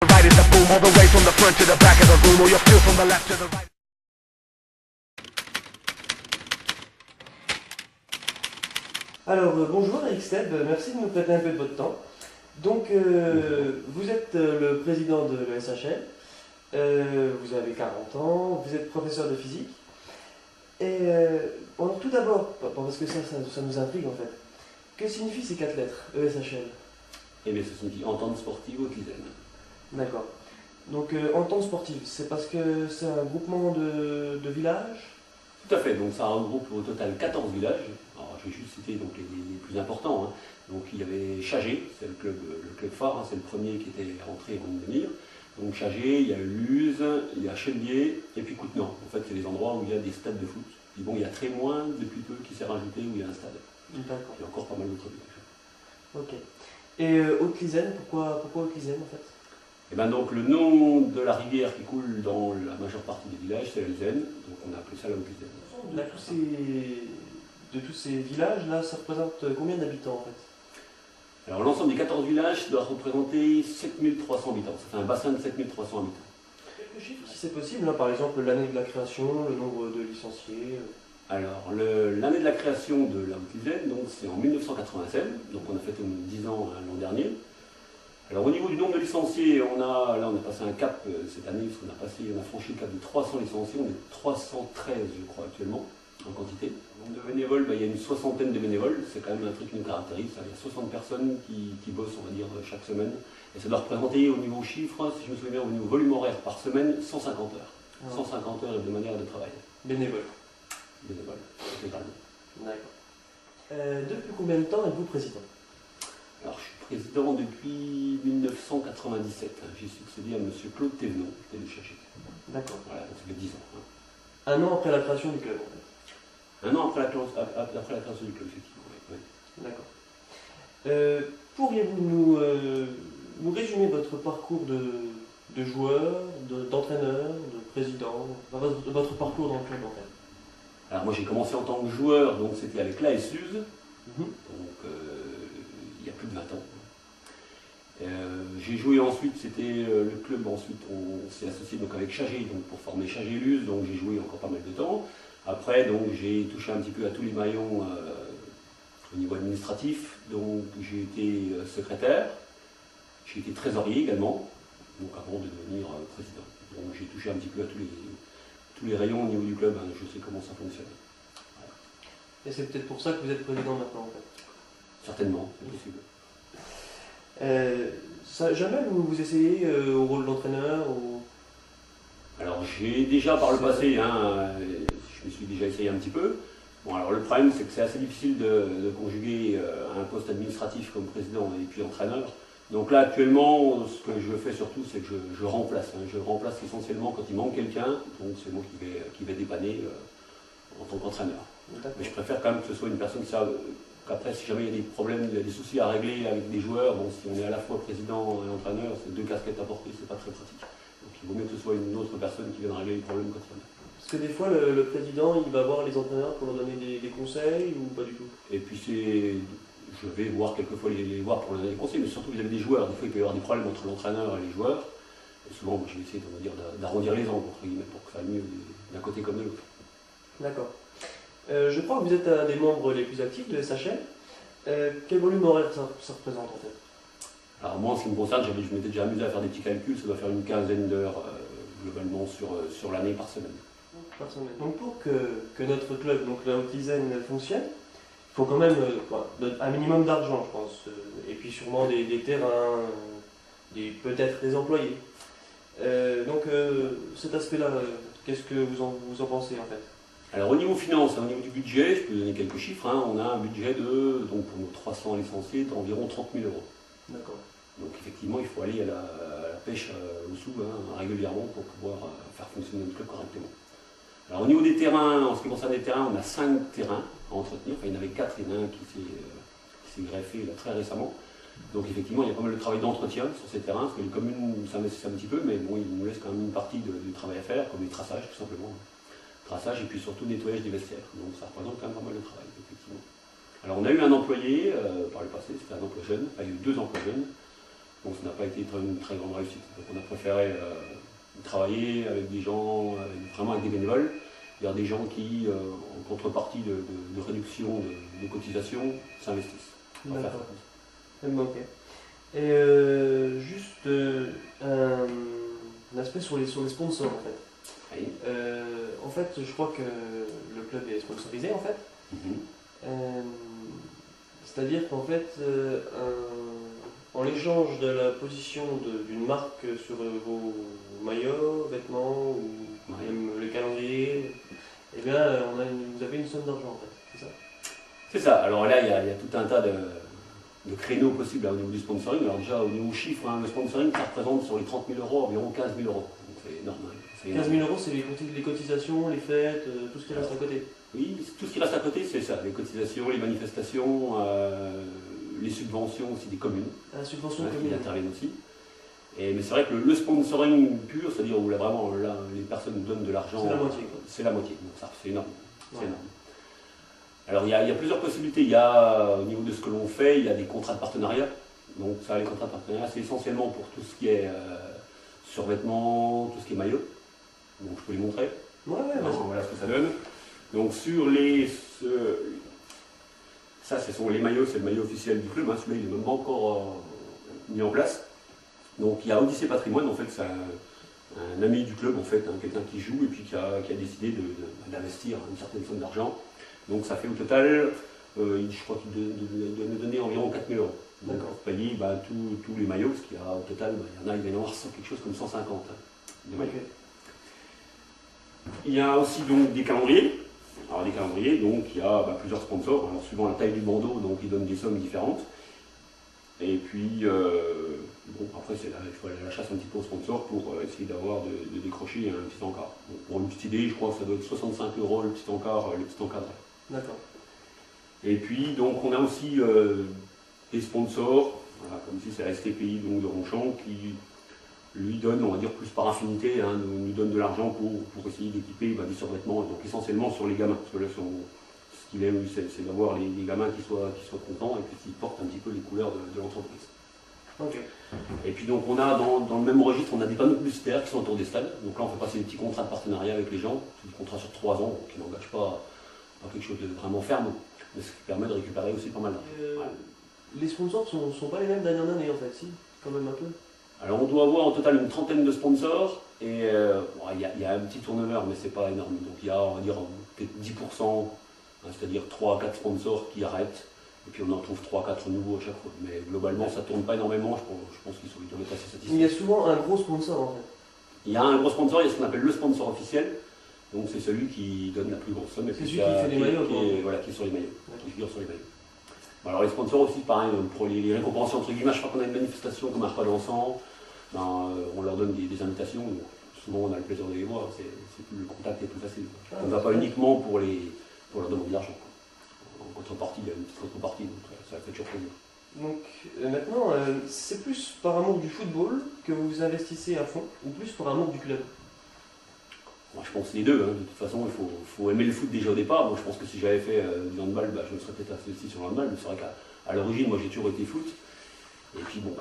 Alors bonjour Eric, merci de nous prêter un peu de votre temps. Donc vous êtes le président de l'ESHL, vous avez 40 ans, vous êtes professeur de physique. Et tout d'abord, parce que ça nous intrigue en fait, que signifient ces 4 lettres, ESHL? Eh bien ça signifie entente sportive haute-Lisenne. D'accord. Donc entente sportive, c'est parce que c'est un groupement de villages? Tout à fait, donc ça regroupe au total 14 villages. Alors je vais juste citer donc, les plus importants. Hein. Donc il y avait Chagé, c'est le club phare, hein, c'est le premier qui était rentré en ligne de mire. Donc Chagé, il y a Luz, il y a Chellier et puis Coutenant. En fait c'est les endroits où il y a des stades de foot. Et bon, il y a Trémoin depuis peu qui s'est rajouté où il y a un stade. D'accord. Il y a encore pas mal d'autres villages. Ok. Et Haute-Lisenne, pourquoi Haute-Lisenne en fait? Et bien donc le nom de la rivière qui coule dans la majeure partie des villages, c'est la Lisenne, donc on a appelé ça la Haute-Lisenne. De tous ces villages-là, ça représente combien d'habitants en fait? Alors l'ensemble des 14 villages doit représenter 7300 habitants, ça fait un bassin de 7300 habitants. Quelques chiffres si c'est possible, hein, par exemple l'année de la création, le nombre de licenciés. Alors l'année de la création de la Haute-Lisenne, donc c'est en 1987, donc on a fêté 10 ans l'an dernier. Alors au niveau du nombre de licenciés, on a passé un cap cette année, parce qu'on a franchi le cap de 300 licenciés, on est 313 je crois actuellement, en quantité. Le nombre de bénévoles, il y a une soixantaine de bénévoles, c'est quand même un truc qui nous caractérise, il y a 60 personnes qui bossent, on va dire, chaque semaine, et ça doit représenter au niveau chiffre, si je me souviens bien, au niveau volume horaire par semaine, 150 heures. 150 heures hebdomadaires de travail. Bénévoles. Bénévoles, totalement. D'accord. Depuis combien de temps êtes-vous président? Alors, je suis président depuis 1997. J'ai succédé à M. Claude Thévenon, qui était de Chagé. D'accord. Voilà, donc ça fait 10 ans. Hein. Un an après la création du club, en fait. Un an après la création du club, effectivement. Oui. D'accord. Pourriez-vous nous résumer votre parcours de joueur, d'entraîneur, de président, votre parcours dans le club, en fait? Alors, moi, j'ai commencé en tant que joueur, donc c'était avec l'AS Luz. Donc, il y a plus de 20 ans. J'ai joué ensuite, c'était le club, ensuite on s'est associé donc, avec Chagé, donc pour former Chagé Luz, donc j'ai joué encore pas mal de temps. Après, donc j'ai touché un petit peu à tous les maillons au niveau administratif, donc j'ai été secrétaire, j'ai été trésorier également, donc avant de devenir président. Donc j'ai touché un petit peu à tous les rayons au niveau du club, hein, je sais comment ça fonctionne. Voilà. Et c'est peut-être pour ça que vous êtes président maintenant, en fait? Certainement, c'est possible. Jamais vous essayez au rôle d'entraîneur ou... Alors j'ai déjà par le passé, hein, je me suis déjà essayé un petit peu. Bon alors le problème c'est que c'est assez difficile de conjuguer un poste administratif comme président et puis entraîneur. Donc là actuellement ce que je fais surtout c'est que je remplace. Hein, je remplace essentiellement quand il manque quelqu'un, donc c'est moi qui vais dépanner en tant qu'entraîneur. Mais je préfère quand même que ce soit une personne qu'après si jamais il y a des problèmes, il y a des soucis à régler avec des joueurs, bon si on est à la fois président et entraîneur, c'est 2 casquettes à porter, c'est pas très pratique. Donc il vaut mieux que ce soit une autre personne qui vienne régler les problèmes quand il y en a. Parce que des fois le président il va voir les entraîneurs pour leur donner des conseils ou pas du tout? Et puis je vais voir quelquefois les voir pour leur donner des conseils, mais surtout vis-à-vis des joueurs. Des fois il peut y avoir des problèmes entre l'entraîneur et les joueurs. Et souvent moi, je vais essayer d'arrondir les angles entre guillemets pour que ça aille mieux d'un côté comme de l'autre. D'accord. Je crois que vous êtes un des membres les plus actifs de SHL. Quel volume horaire ça représente en fait? Alors moi en ce qui me concerne, je m'étais déjà amusé à faire des petits calculs, ça doit faire une quinzaine d'heures globalement sur l'année par semaine. Par semaine. Donc pour que notre club, donc la Haute-Lisenne, fonctionne, il faut quand même un minimum d'argent je pense, et puis sûrement des terrains, peut-être des employés. Donc cet aspect-là, qu'est-ce que vous en pensez en fait? Alors au niveau finance, au niveau du budget, je peux vous donner quelques chiffres, hein, on a un budget donc pour nos 300 licenciés d'environ 30 000 euros. D'accord. Donc effectivement il faut aller à la pêche au sous régulièrement pour pouvoir faire fonctionner notre club correctement. Alors au niveau des terrains, en ce qui concerne les terrains, on a 5 terrains à entretenir, enfin il y en avait 4, il y en a un qui s'est greffé là, très récemment. Donc effectivement il y a pas mal de travail d'entretien sur ces terrains, parce que les communes ça nécessite un petit peu, mais bon ils nous laissent quand même une partie du travail à faire, comme les traçages tout simplement. Traçage et puis surtout nettoyage des vestiaires. Donc ça représente quand même pas mal de travail, effectivement. Alors on a eu un employé par le passé, c'était un emploi jeune, enfin, il y a eu 2 emplois jeunes. Donc ça n'a pas été une très grande réussite. Donc on a préféré travailler avec des gens, vraiment avec des bénévoles, c'est-à-dire des gens qui, en contrepartie de réduction de cotisations, s'investissent. D'accord. Ok. Et juste un aspect sur les sponsors en fait. Oui. En fait, je crois que le club est sponsorisé en fait. C'est-à-dire qu'en fait, en l'échange de la position d'une marque sur vos maillots, vêtements ou même le calendrier, eh bien, vous avez une somme d'argent en fait, c'est ça? C'est ça. Alors là, il y a tout un tas de créneaux possibles au niveau du sponsoring. Alors déjà, au niveau chiffre, le sponsoring, ça représente sur les 30 000 euros environ 15 000 euros. Donc c'est énorme. 15 000 euros, c'est les cotisations, les fêtes, tout ce qui reste à côté. Oui, tout ce qui reste à côté, c'est ça. Les cotisations, les manifestations, les subventions aussi des communes. La subvention qui interviennent aussi. Mais c'est vrai que le sponsoring pur, c'est-à-dire où là, vraiment les personnes donnent de l'argent, c'est la moitié. C'est la moitié. Donc ça, c'est énorme. Ouais. Énorme. Alors il y a plusieurs possibilités. Il y a, au niveau de ce que l'on fait, il y a des contrats de partenariat. Donc ça, les contrats de partenariat, c'est essentiellement pour tout ce qui est survêtements, tout ce qui est maillot. Donc je peux les montrer. Voilà ce que ça donne. Donc sur ça ce sont les maillots, c'est le maillot officiel du club, celui-là il n'est même pas encore mis en place. Donc il y a Odyssée Patrimoine, en fait c'est un ami du club, en fait, quelqu'un qui joue et puis qui a décidé d'investir une certaine somme d'argent. Donc ça fait au total, je crois qu'il doit nous donner environ 4 000 euros. Donc pour payer tous les maillots, parce qu'il y a au total, il va y en avoir quelque chose comme 150 de maillots. Okay. Il y a aussi donc des calendriers. Alors des calendriers, donc il y a plusieurs sponsors. Alors suivant la taille du bandeau, donc ils donnent des sommes différentes. Et puis après il faut aller à la chasse un petit peu aux sponsors pour essayer d'avoir de décrocher un petit encart. Donc, pour une petite idée, je crois que ça doit être 65 euros le petit encadré. D'accord. Et puis donc on a aussi des sponsors, voilà, comme si c'est la STPI donc, de Ronchamp qui lui donne, on va dire plus par affinité, nous donne de l'argent pour essayer d'équiper des survêtements, donc essentiellement sur les gamins. Parce que là, ce qu'il aime, c'est d'avoir les gamins qui soient contents et puis qui portent un petit peu les couleurs de l'entreprise. Okay. Et puis donc on a dans le même registre, on a des panneaux publicitaires qui sont autour des stades. Donc là on fait passer des petits contrats de partenariat avec les gens, des contrats sur 3 ans, qui n'engagent pas quelque chose de vraiment ferme, mais ce qui permet de récupérer aussi pas mal d'argent. Les sponsors ne sont pas les mêmes d'année en année en fait, si, quand même un peu. Alors on doit avoir au total une trentaine de sponsors et il y a un petit turnover mais c'est pas énorme. Donc il y a on va dire peut-être 10%, c'est-à-dire 3 à 4 sponsors qui arrêtent et puis on en trouve 3 à 4 nouveaux à chaque fois. Mais globalement ça tourne pas énormément, je pense qu'ils doivent être assez satisfaits. Il y a souvent un gros sponsor en fait. Il y a un gros sponsor, il y a ce qu'on appelle le sponsor officiel. Donc c'est celui qui donne la plus grosse somme. C'est celui qui fait les maillots. Qui est sur les maillots, qui figure sur les maillots. Alors les sponsors aussi, pareil, pour les récompenser entre guillemets, je crois qu'on a une manifestation comme un repas dansant. On leur donne des invitations, donc souvent on a le plaisir de les voir, le contact est plus facile. On ne va pas uniquement pour leur demander de l'argent. En contrepartie, il y a une petite contrepartie, donc ça fait toujours plaisir. Donc maintenant, c'est plus par amour du football que vous vous investissez à fond, ou plus par amour du club? Moi, je pense les deux, de toute façon il faut aimer le foot déjà au départ. Bon, je pense que si j'avais fait du handball, je me serais peut-être investi sur le handball, mais c'est vrai qu'à l'origine, moi j'ai toujours été foot. Et puis bon,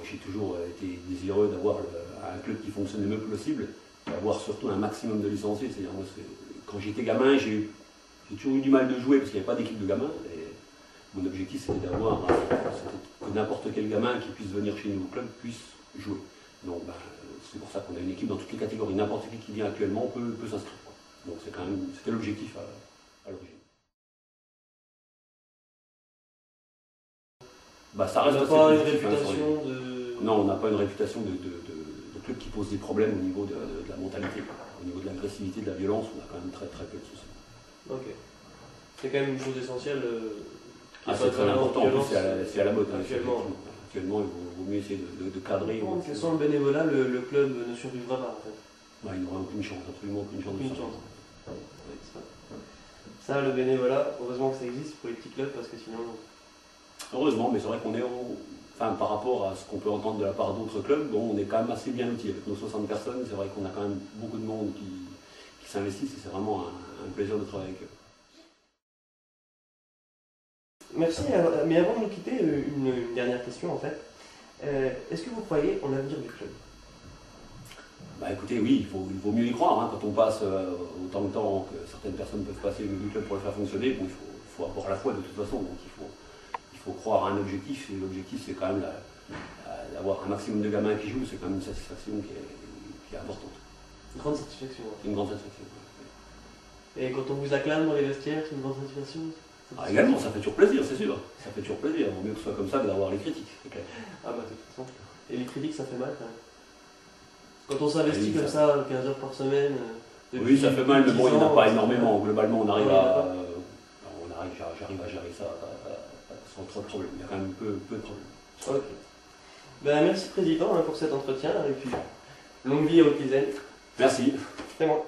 j'ai toujours été désireux d'avoir un club qui fonctionne le mieux possible, d'avoir surtout un maximum de licenciés. C'est-à-dire moi, quand j'étais gamin, j'ai toujours eu du mal de jouer parce qu'il n'y avait pas d'équipe de gamins. Et mon objectif c'était d'avoir que n'importe quel gamin qui puisse venir chez nous au club puisse jouer. Donc c'est pour ça qu'on a une équipe dans toutes les catégories. N'importe qui vient actuellement peut s'inscrire. Donc c'était l'objectif à l'origine. Ça reste on n'a pas une réputation Non, on n'a pas une réputation de club qui pose des problèmes au niveau de la mentalité. Au niveau de l'agressivité, de la violence, on a quand même très très peu de soucis. Ok. C'est quand même une chose essentielle. C'est très important, en plus c'est à la mode. Actuellement, il vaut mieux essayer de cadrer. Sans le bénévolat, le club ne survivra pas en fait. Il n'aura aucune chance, absolument aucune chance. Ça, le bénévolat, heureusement que ça existe pour les petits clubs parce que sinon. Heureusement, mais c'est vrai qu'on est par rapport à ce qu'on peut entendre de la part d'autres clubs, on est quand même assez bien outillé. Avec nos 60 personnes, c'est vrai qu'on a quand même beaucoup de monde qui s'investissent et c'est vraiment un plaisir de travailler avec eux. Merci, mais avant de nous quitter, une dernière question en fait. Est-ce que vous croyez en l'avenir du club? Bah écoutez, oui, il vaut mieux y croire. Hein, quand on passe autant de temps que certaines personnes peuvent passer au milieu du club pour le faire fonctionner, bon, il faut avoir la foi de toute façon. Donc il faut croire à un objectif. Et l'objectif, c'est quand même d'avoir un maximum de gamins qui jouent. C'est quand même une satisfaction qui est importante. Une grande satisfaction. C'est une grande satisfaction. Et quand on vous acclame dans les vestiaires, c'est une grande satisfaction? Également, ça fait toujours plaisir, c'est sûr. Ça fait toujours plaisir. Il vaut mieux que ce soit comme ça que d'avoir les critiques. C'est clair. Ah bah de toute façon. Et les critiques, ça fait mal quand même. Quand on s'investit Oui, comme ça 15 heures par semaine. Oui, ça fait mal, mais bon, il n'y en a pas énormément. Ouais. Globalement, on arrive j'arrive à gérer ça sans trop de problèmes. Il y a quand même peu de problèmes. Ok. Ben, merci Président pour cet entretien et puis longue vie au Pilsen. Merci. C'est moi.